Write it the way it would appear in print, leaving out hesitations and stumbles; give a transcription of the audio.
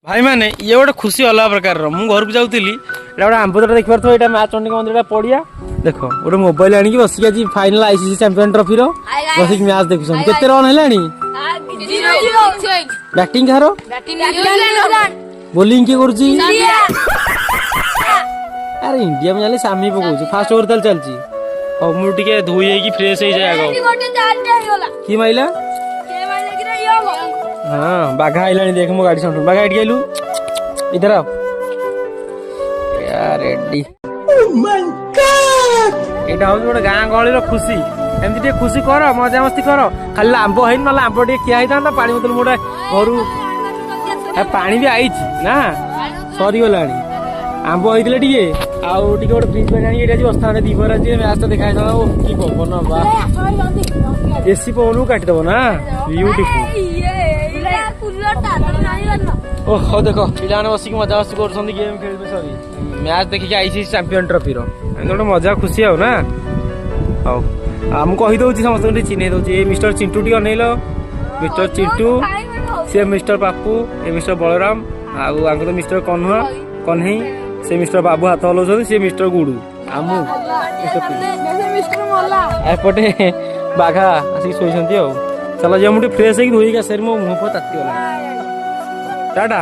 भाई मैंने ये गोटे खुशी अलग प्रकार मु घर को जाऊँगी गोटे आंबोटा देख पार ये माँ चंडी मंदिर पड़िया देख गोटे मोबाइल आनिक बसिक आज फाइनाल आईसीसी चैंपियन ट्रॉफी बसिक मैच देखुन केते रन है बैटिंग कार बोलिंग किए कर अरे इंडिया में जाने सामी पकाऊँ फास्ट ओवर ताल चलती हाँ मुझे धोई फ्रेश हो जाए कि माइला हाँ बाघा आइला देख मो गाड़ी साउंड बाघा एटी आइलु इधर आओ यार रेडी एटा हो गोटे गाँ गहली खुशी एमती टे खुशी कर मजा मस्ती कर खाली आंब है ना आंब टे खिया होता पानी बोतल मोटे घर पानी भी आई ना सरीगला आंब होते टे आउ टे गोटे फ्रिज पानी आनी बसता दीपर आज मैच तो देखा कि पवन बा एसी पवन काटिदेव ना ब्यूटीफुल ओह देख पिला बसिक मजा मस्ती कर गेम खेल सरी मैच देखिए आईसीसी चैंपियन ट्रॉफी रोटे मजा खुशी हो ना हाँ आमको कहीदे समस्त चिन्ह दे मिस्टर चिंटू टी अनेल mister Chintu C mister Papu A mister Balram आगे तो मिस्टर कन्हुआ कन्हई से मिस्टर बाबू हाथ हलाउं सी मिस्टर गुडू आमू एपटे बाघा आसिक शोई चलो जी मुझे फ्रेश होगी धोई आसारी मो मुह पर तातीगला टाटा।